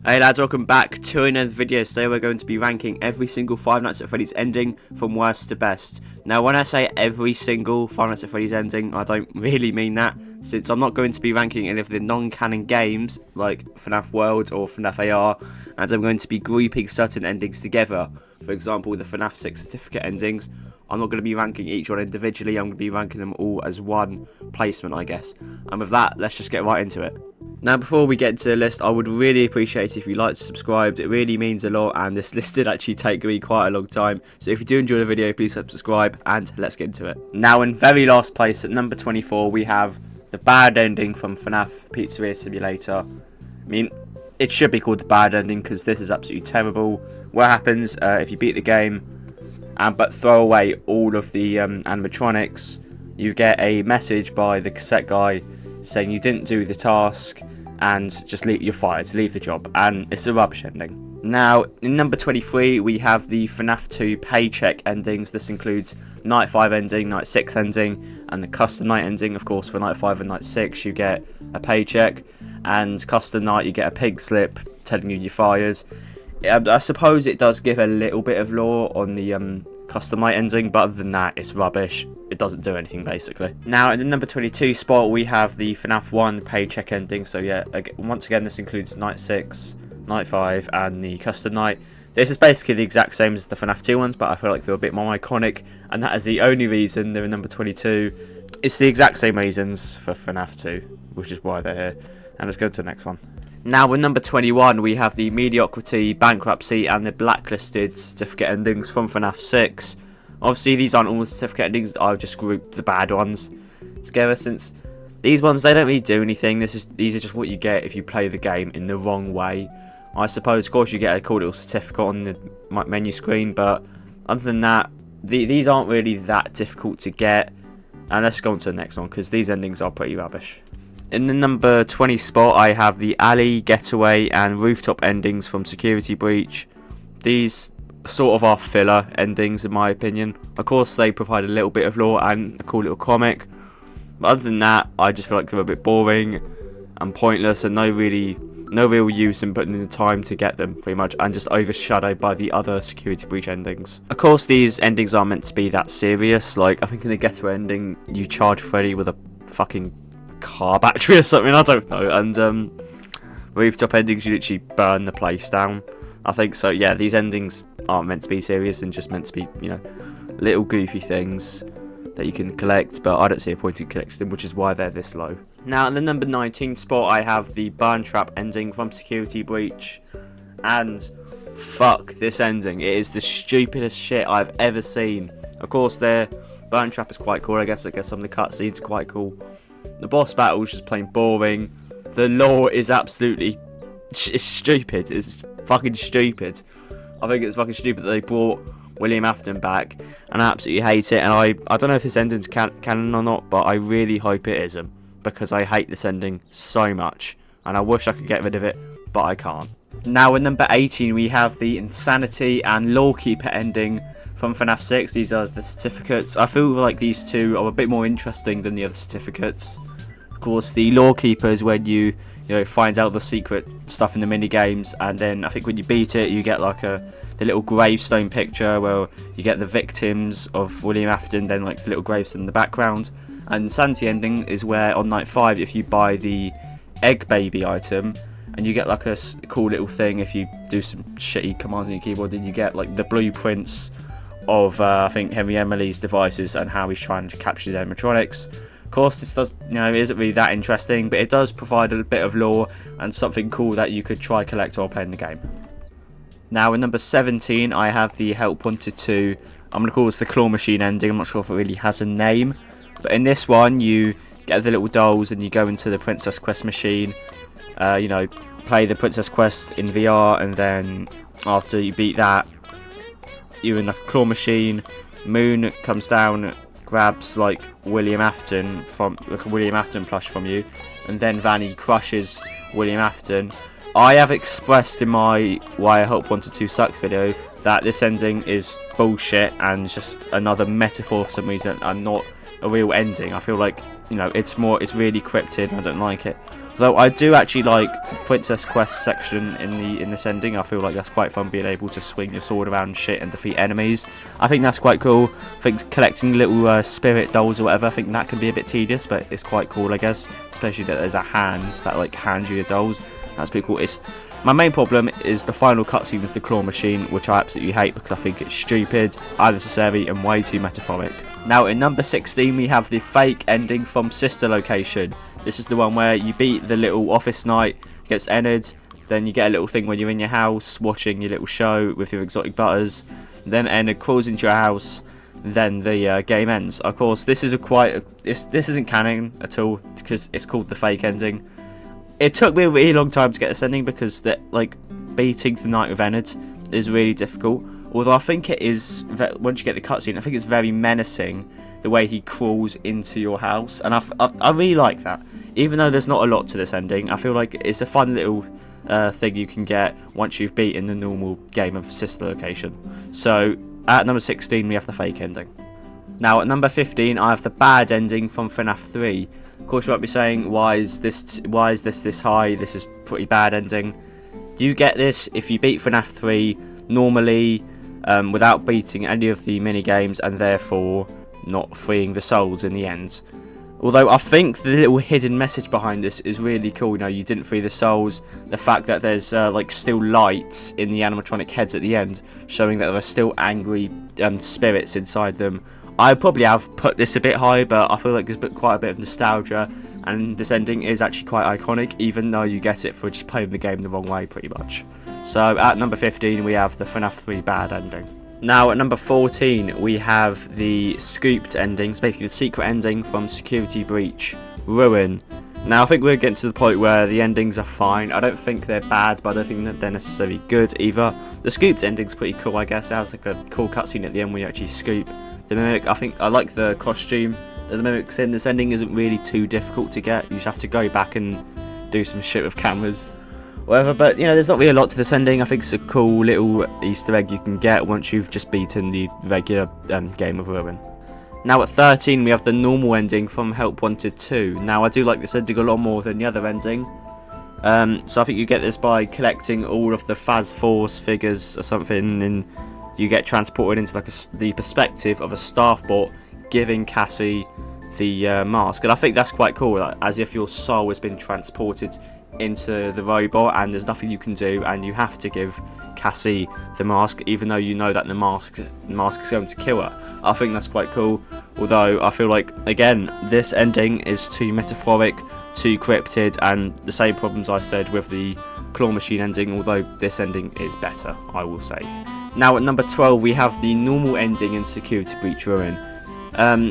Hey lads, welcome back to another video. Today we're going to be ranking every single Five Nights at Freddy's ending from worst to best. Now when I say every single Five Nights at Freddy's ending, I don't really mean that, since I'm not going to be ranking any of the non-canon games like FNAF World or FNAF AR, and I'm going to be grouping certain endings together. For example, the FNAF 6 certificate endings. I'm not going to be ranking each one individually, I'm going to be ranking them all as one placement, I guess. And with that, let's just get right into it. Now, before we get into the list, I would really appreciate it if you liked and subscribed. It really means a lot, and this list did actually take me quite a long time. So if you do enjoy the video, please subscribe, and let's get into it. Now, in very last place, at number 24, we have the bad ending from FNAF Pizzeria Simulator. I mean, it should be called the bad ending, because this is absolutely terrible. What happens if you beat the game, but throw away all of the animatronics, you get a message by the cassette guy saying you didn't do the task and just you're fired, to leave the job, and it's a rubbish ending. Now, in number 23, we have the FNAF 2 paycheck endings. This includes Night 5 ending, Night 6 ending, and the custom night ending. Of course, for Night 5 and Night 6, you get a paycheck, and custom night, you get a pig slip telling you you're fired. I suppose it does give a little bit of lore on the custom night ending, but other than that, it's rubbish. It doesn't do anything, basically. Now, in the number 22 spot, we have the FNAF 1 paycheck ending. So yeah, once again, this includes Night 6, Night 5, and the custom night. This is basically the exact same as the FNAF 2 ones, but I feel like they're a bit more iconic, and that is the only reason they're in number 22. It's the exact same reasons for FNAF 2, which is why they're here. And let's go to the next one. Now, with number 21, we have the Mediocrity, Bankruptcy, and the Blacklisted certificate endings from FNAF 6. Obviously, these aren't all the certificate endings. I've just grouped the bad ones together, since these ones, they don't really do anything. These are just what you get if you play the game in the wrong way. I suppose, of course, you get a cool little certificate on the menu screen, but other than that, these aren't really that difficult to get. And let's go on to the next one, because these endings are pretty rubbish. In the number 20 spot, I have the Alley, Getaway, and Rooftop endings from Security Breach. These sort of are filler endings, in my opinion. Of course, they provide a little bit of lore and a cool little comic, but other than that, I just feel like they're a bit boring and pointless, and no real use in putting in the time to get them, pretty much, and just overshadowed by the other Security Breach endings. Of course, these endings aren't meant to be that serious. Like, I think in the Getaway ending, you charge Freddy with a fucking car battery or something, I don't know, and Rooftop endings, you literally burn the place down, I think. So yeah, these endings aren't meant to be serious and just meant to be, you know, little goofy things that you can collect, but I don't see a point in collecting them, which is why they're this low. Now, in the number 19 spot, I have the Burn Trap ending from Security Breach, and fuck this ending, it is the stupidest shit I've ever seen. Of course, their Burn Trap is quite cool, I guess some of the cutscenes are quite cool. The boss battle is just plain boring. The lore is absolutely it's stupid. It's fucking stupid. I think it's fucking stupid that they brought William Afton back, and I absolutely hate it. And I don't know if this ending's canon or not, but I really hope it isn't, because I hate this ending so much, and I wish I could get rid of it, but I can't. Now, in number 18, we have the Insanity and Lawkeeper ending from FNAF 6. These are the certificates. I feel like these two are a bit more interesting than the other certificates. Of course, the Lawkeeper is when you find out the secret stuff in the mini games, and then I think when you beat it, you get like the little gravestone picture where you get the victims of William Afton, then like the little gravestone in the background. And Insanity ending is where on night 5, if you buy the egg baby item, and you get like a cool little thing if you do some shitty commands on your keyboard, then you get like the blueprints of I think Henry Emily's devices and how he's trying to capture the animatronics. Of course, this does, it isn't really that interesting, but it does provide a bit of lore and something cool that you could try collect while playing the game. Now, in number 17, I have the Help Wanted 2. I'm going to call this the Claw Machine ending. I'm not sure if it really has a name, but in this one, you get the little dolls and you go into the Princess Quest machine. Play the Princess Quest in VR, and then after you beat that, you're in a claw machine. Moon comes down, grabs like William Afton from like a William Afton plush from you, and then Vanny crushes William Afton. I have expressed in my Why I Hope Wanted 2 Sucks video that this ending is bullshit and just another metaphor for some reason, and not a real ending. I feel like it's really cryptid and I don't like it. Of Though I do actually like the Princess Quest section in this ending. I feel like that's quite fun, being able to swing your sword around and shit and defeat enemies. I think that's quite cool. I think collecting little spirit dolls or whatever, I think that can be a bit tedious, but it's quite cool, I guess. Especially that there's a hand that like hands you the dolls. That's pretty cool. My main problem is the final cutscene with the claw machine, which I absolutely hate because I think it's stupid, unnecessary, and way too metaphoric. Now, in number 16, we have the fake ending from Sister Location. This is the one where you beat the little office knight, gets entered, then you get a little thing when you're in your house, watching your little show with your exotic butters, then Ennard crawls into your house, then the game ends. Of course, this isn't canon at all, because it's called the fake ending. It took me a really long time to get this ending because beating the Knight with Ennard is really difficult. Although I think it is, once you get the cutscene, I think it's very menacing the way he crawls into your house, and I really like that. Even though there's not a lot to this ending, I feel like it's a fun little thing you can get once you've beaten the normal game of Sister Location. So at number 16 we have the fake ending. Now at number 15 I have the bad ending from FNAF 3. Of course you might be saying, why is this this high? This is pretty bad ending. You get this if you beat FNAF 3 normally, without beating any of the mini games, and therefore not freeing the souls in the end. Although I think the little hidden message behind this is really cool. You know, you didn't free the souls. The fact that there's still lights in the animatronic heads at the end, showing that there are still angry spirits inside them. I probably have put this a bit high, but I feel like there's quite a bit of nostalgia, and this ending is actually quite iconic, even though you get it for just playing the game the wrong way, pretty much. So at number 15 we have the FNAF 3 bad ending. Now at number 14 we have the scooped endings, basically the secret ending from Security Breach Ruin. Now I think we're getting to the point where the endings are fine. I don't think they're bad, but I don't think that they're necessarily good either. The scooped ending's pretty cool, I guess. It has like a cool cutscene at the end where you actually scoop the mimic. I like the costume that the mimic's in. This ending isn't really too difficult to get. You just have to go back and do some shit with cameras, whatever. But you know, there's not really a lot to this ending. I think it's a cool little Easter egg you can get once you've just beaten the regular game of Ruin. Now at 13 we have the normal ending from Help Wanted 2. Now I do like this ending a lot more than the other ending. So I think you get this by collecting all of the Phase Force figures or something, and you get transported into the perspective of a staff bot giving Cassie the mask. And I think that's quite cool, as if your soul has been transported into the robot and there's nothing you can do, and you have to give Cassie the mask even though you know that the mask is going to kill her. I think that's quite cool, although I feel like, again, this ending is too metaphoric, too cryptid, and the same problems I said with the claw machine ending, although this ending is better, I will say. Now at number 12 we have the normal ending in Security Breach Ruin.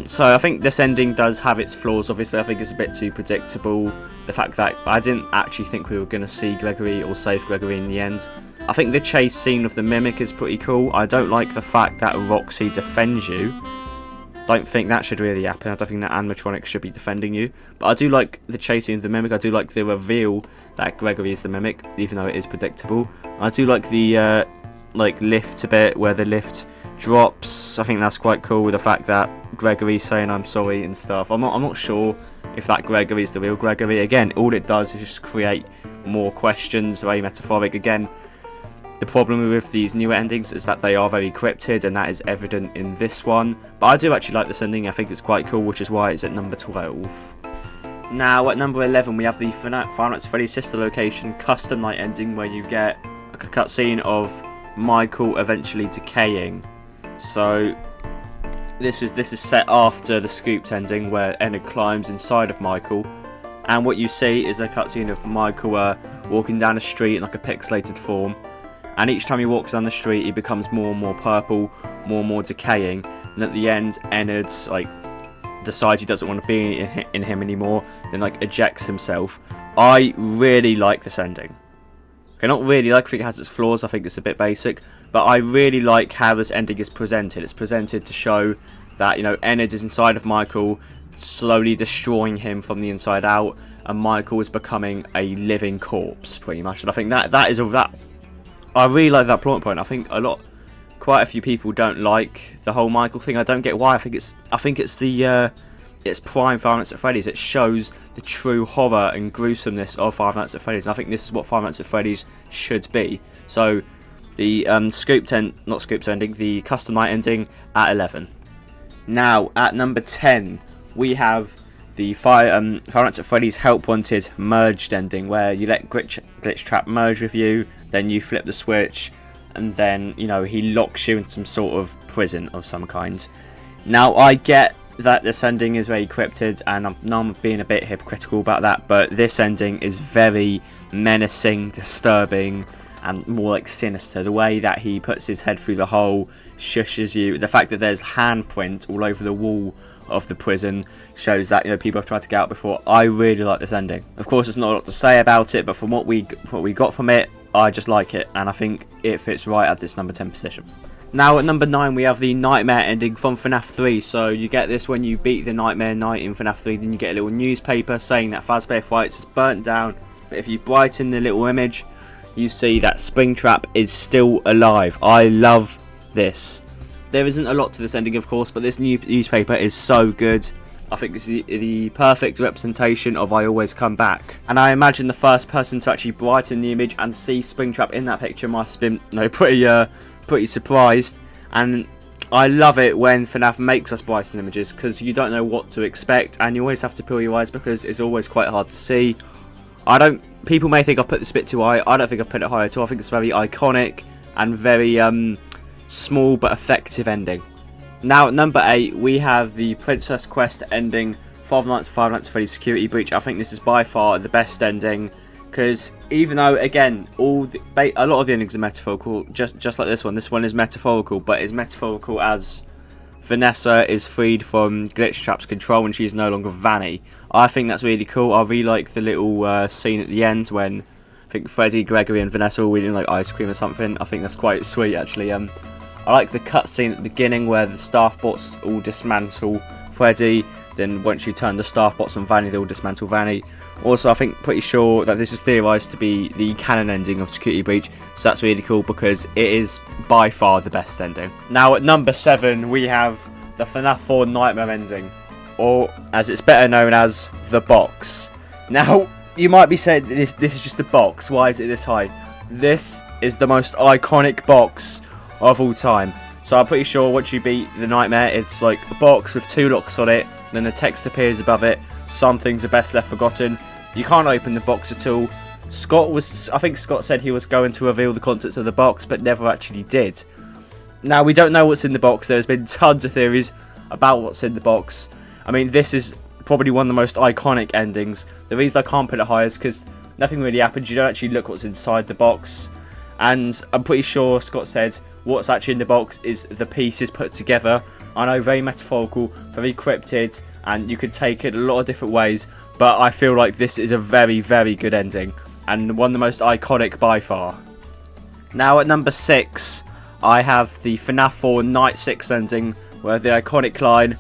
So I think this ending does have its flaws. Obviously I think it's a bit too predictable. The fact that I didn't actually think we were going to see Gregory or save Gregory in the end. I think the chase scene with the mimic is pretty cool. I don't like the fact that Roxy defends you. Don't think that should really happen. I don't think that animatronics should be defending you. But I do like the chase scene of the mimic. I do like the reveal that Gregory is the mimic, even though it is predictable. I do like the lift a bit, where the lift drops. I think that's quite cool. The fact that Gregory's saying I'm sorry and stuff. I'm not sure if that Gregory is the real Gregory. Again, all it does is just create more questions, very metaphoric. Again, the problem with these newer endings is that they are very cryptid, and that is evident in this one. But I do actually like this ending. I think it's quite cool, which is why it's at number 12. Now at number 11 we have the Five Nights at Freddy's Sister Location custom night ending, where you get like a cutscene of Michael eventually decaying. So this is set after the scooped ending, where Ennard climbs inside of Michael, and what you see is a cutscene of Michael walking down the street in like a pixelated form, and each time he walks down the street he becomes more and more purple, more and more decaying, and at the end Ennard decides he doesn't want to be in him anymore, then ejects himself. I really like this ending. Okay, not really like, I think it has its flaws, I think it's a bit basic, but I really like how this ending is presented. It's presented to show that, you know, Ennard is inside of Michael, slowly destroying him from the inside out, and Michael is becoming a living corpse, pretty much. And I think that I really like that plot point. I think quite a few people don't like the whole Michael thing. I don't get why. I think it's the it's prime Five Nights at Freddy's. It shows the true horror and gruesomeness of Five Nights at Freddy's. I think this is what Five Nights at Freddy's should be. So the the custom night ending at 11. Now at number 10 we have the Five Nights at Freddy's Help Wanted merged ending, where you let Glitch Trap merge with you, then you flip the switch, and then, you know, he locks you in some sort of prison of some kind. Now I get that this ending is very cryptid, and I'm being a bit hypocritical about that, but this ending is very menacing, disturbing, and more like sinister. The way that he puts his head through the hole shushes you. The fact that there's handprints all over the wall of the prison shows that, you know, people have tried to get out before. I really like this ending. Of course, there's not a lot to say about it, but from what we got from it, I just like it, and I think it fits right at this number 10 position. Now at number 9 we have the Nightmare ending from FNAF 3. So you get this when you beat the Nightmare Night in FNAF 3, then you get a little newspaper saying that Fazbear Frights is burnt down, but if you brighten the little image, you see that Springtrap is still alive. I love this. There isn't a lot to this ending, of course, but this new newspaper is so good. I think it's the perfect representation of I Always Come Back. And I imagine the first person to actually brighten the image and see Springtrap in that picture must have been, you know, pretty surprised. And I love it when FNAF makes us brighten images, because you don't know what to expect, and you always have to peel your eyes because it's always quite hard to see. People may think I've put this bit too high. I don't think I've put it high at all. I think it's very iconic and very small but effective ending. Now at number 8 we have the Princess Quest ending, Five Nights at Freddy's Security Breach. I think this is by far the best ending, because even though, again, a lot of the endings are metaphorical, just like this one is metaphorical, but it's metaphorical as Vanessa is freed from Glitch Trap's control and she's no longer Vanny. I think that's really cool. I really like the little scene at the end when I think Freddy, Gregory and Vanessa are eating like ice cream or something. I think that's quite sweet, actually. I like the cutscene at the beginning where the staff bots all dismantle Freddy, then once you turn the staff bots on Vanny, they all dismantle Vanny. Also, I think pretty sure that this is theorised to be the canon ending of Security Breach, so that's really cool because it is by far the best ending. Now at number 7 we have the FNAF 4 Nightmare ending, or as it's better known as, the box. Now you might be saying this is just a box, why is it this high? This is the most iconic box of all time. So I'm pretty sure once you beat the Nightmare, it's like a box with 2 locks on it, then the text appears above it, some things are best left forgotten. You can't open the box at all. I think Scott said he was going to reveal the contents of the box, but never actually did. Now we don't know what's in the box. There's been tons of theories about what's in the box. I mean, this is probably one of the most iconic endings. The reason I can't put it higher is because nothing really happens. You don't actually look what's inside the box. And I'm pretty sure Scott said what's actually in the box is the pieces put together. I know, very metaphorical, very cryptid, and you could take it a lot of different ways, but I feel like this is a very, very good ending, and one of the most iconic by far. Now at number 6, I have the FNAF 4 Night 6 ending, where the iconic line,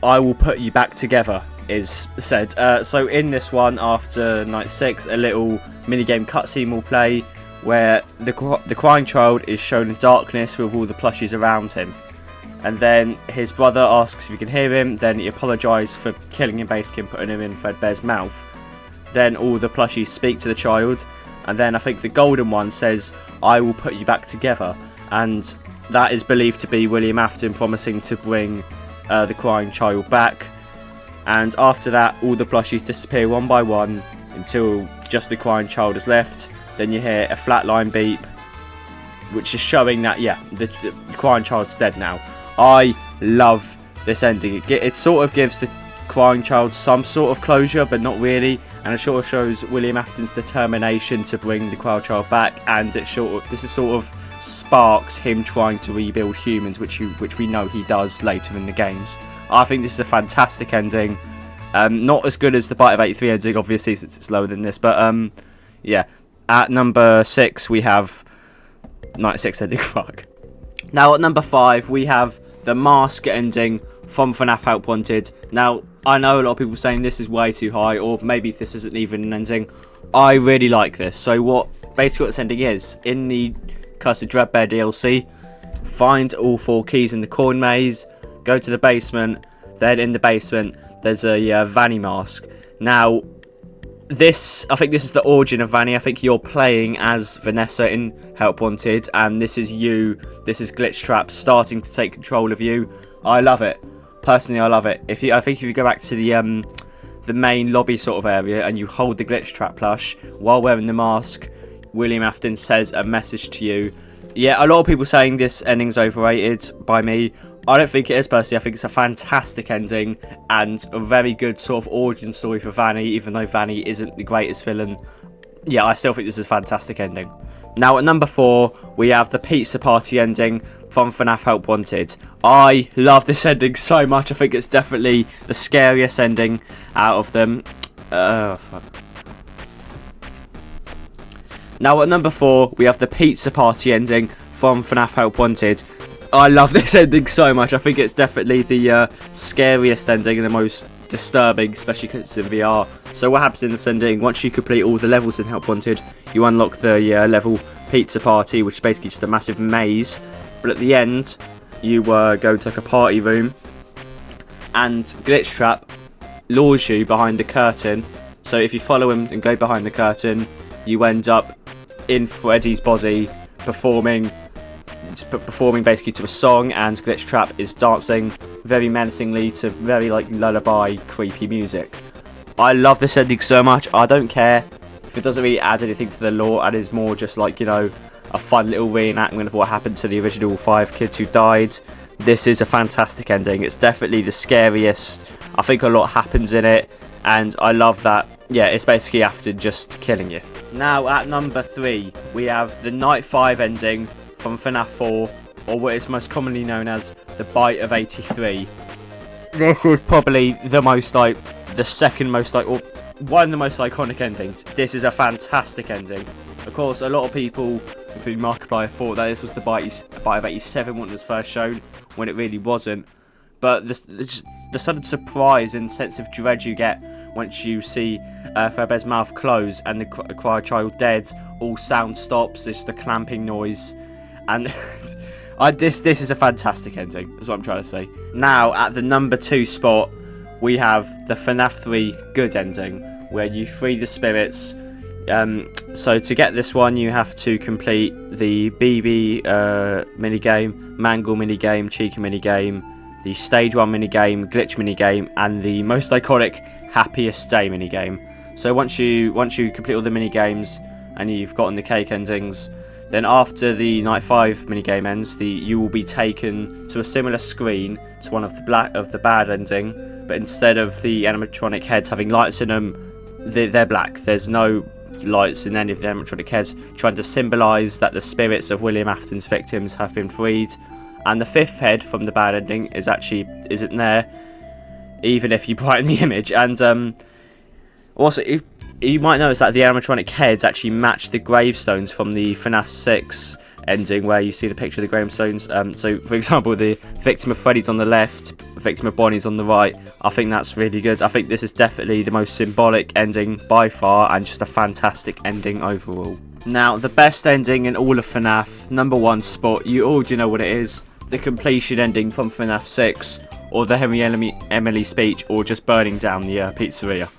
I will put you back together, is said. So in this one, after Night 6, a little minigame cutscene will play, where the crying child is shown in darkness with all the plushies around him. And then his brother asks if you can hear him, then he apologises for killing him, basically, and putting him in Fredbear's mouth. Then all the plushies speak to the child, and then I think the golden one says, I will put you back together. And that is believed to be William Afton promising to bring the crying child back. And after that, all the plushies disappear one by one until just the crying child is left. Then you hear a flatline beep, which is showing that, yeah, the crying child's dead now. I love this ending. It sort of gives the crying child some sort of closure, but not really. And it sort of shows William Afton's determination to bring the crying child back. And this is sort of sparks him trying to rebuild humans, which we know he does later in the games. I think this is a fantastic ending. Not as good as the Bite of 83 ending, obviously, since it's lower than this. But yeah. At number 6, we have Night 6 ending. Fuck. Now at number 5, we have the Mask ending from FNAF Help Wanted. Now, I know a lot of people saying this is way too high, or maybe this isn't even an ending. I really like this. So basically what this ending is, in the Curse of Dreadbear DLC, find all 4 keys in the coin maze, go to the basement, Then in the basement, there's a Vanny mask. Now, I think this is the origin of Vanny. I think you're playing as Vanessa in Help Wanted, and this is Glitchtrap starting to take control of you. I love it. Personally, I love it. I think if you go back to the main lobby sort of area and you hold the Glitchtrap plush while wearing the mask, William Afton says a message to you. Yeah, a lot of people saying this ending's overrated. By me, I don't think it is personally. I think it's a fantastic ending and a very good sort of origin story for Vanny, even though Vanny isn't the greatest villain. Yeah, I still think this is a fantastic ending. Now at number 4, we have the pizza party ending from FNAF Help Wanted. I love this ending so much. I think it's definitely the scariest ending out of them. Fuck. Now at number 4, we have the pizza party ending from FNAF Help Wanted. I love this ending so much. I think it's definitely the scariest ending and the most disturbing, especially because it's in VR. So what happens in this ending, once you complete all the levels in Help Wanted, you unlock the level Pizza Party, which is basically just a massive maze. But at the end, you go to like a party room, and Glitchtrap lures you behind the curtain. So if you follow him and go behind the curtain, you end up in Freddy's body, performing basically to a song, and Glitchtrap is dancing very menacingly to very like lullaby creepy music. I love this ending so much. I don't care if it doesn't really add anything to the lore and is more just like, you know, a fun little reenactment of what happened to the original 5 kids who died. This is a fantastic ending. It's definitely the scariest. I think a lot happens in it, and I love that. Yeah, it's basically after just killing you. Now at number 3, we have the Night 5 ending from FNAF 4, or what is most commonly known as the Bite of 83. This is probably the second most or one of the most iconic endings. This is a fantastic ending. Of course, a lot of people, including Markiplier, thought that this was the Bite of 87 when it was first shown, when it really wasn't. But the sudden surprise and sense of dread you get once you see Fredbear's mouth close and the cry child dead, all sound stops, it's the clamping noise. And this is a fantastic ending, is what I'm trying to say. Now, at the number 2 spot, we have the FNAF 3 good ending, where you free the spirits. So to get this one, you have to complete the BB minigame, Mangle minigame, Chica minigame, the Stage 1 minigame, Glitch minigame, and the most iconic Happiest Day minigame. So once you complete all the minigames and you've gotten the cake endings, then after the Night 5 minigame ends, you will be taken to a similar screen to one of the bad ending, but instead of the animatronic heads having lights in them, they're black. There's no lights in any of the animatronic heads, trying to symbolise that the spirits of William Afton's victims have been freed. And the 5th head from the bad ending isn't there, even if you brighten the image. And also, if you might notice that the animatronic heads actually match the gravestones from the FNAF 6 ending, where you see the picture of the gravestones. So, for example, the victim of Freddy's on the left, victim of Bonnie's on the right. I think that's really good. I think this is definitely the most symbolic ending by far, and just a fantastic ending overall. Now, the best ending in all of FNAF, number 1 spot, you already know what it is. The completion ending from FNAF 6, or the Henry Emily speech, or just burning down the pizzeria.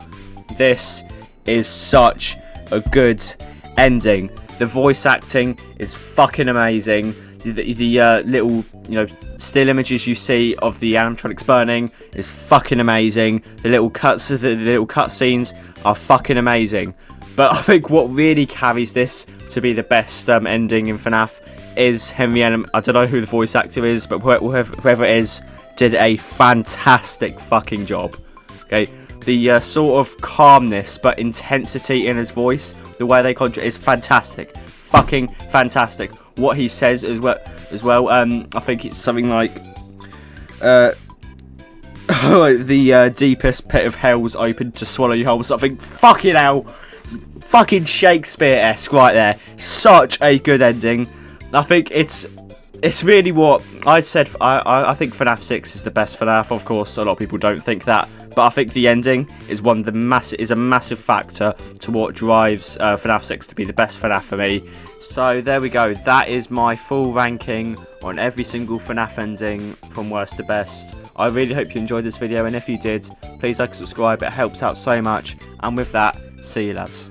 This is such a good ending. The voice acting is fucking amazing. The little, still images you see of the animatronics burning is fucking amazing. The little cutscenes are fucking amazing. But I think what really carries this to be the best ending in FNAF is Henry I don't know who the voice actor is, but whoever it is did a fantastic fucking job. Okay, the sort of calmness but intensity in his voice, the way they conjure, is fantastic. Fucking fantastic. What he says as well. I think it's something like the deepest pit of hell's open to swallow you whole. Something fucking hell. Fucking Shakespeare-esque right there. Such a good ending. I think it's really what I said. I think FNAF 6 is the best FNAF. Of course, a lot of people don't think that, but I think the ending is a massive factor to what drives FNAF 6 to be the best FNAF for me. So there we go, that is my full ranking on every single FNAF ending from worst to best. I really hope you enjoyed this video, and if you did, please like and subscribe, it helps out so much. And with that, see you lads.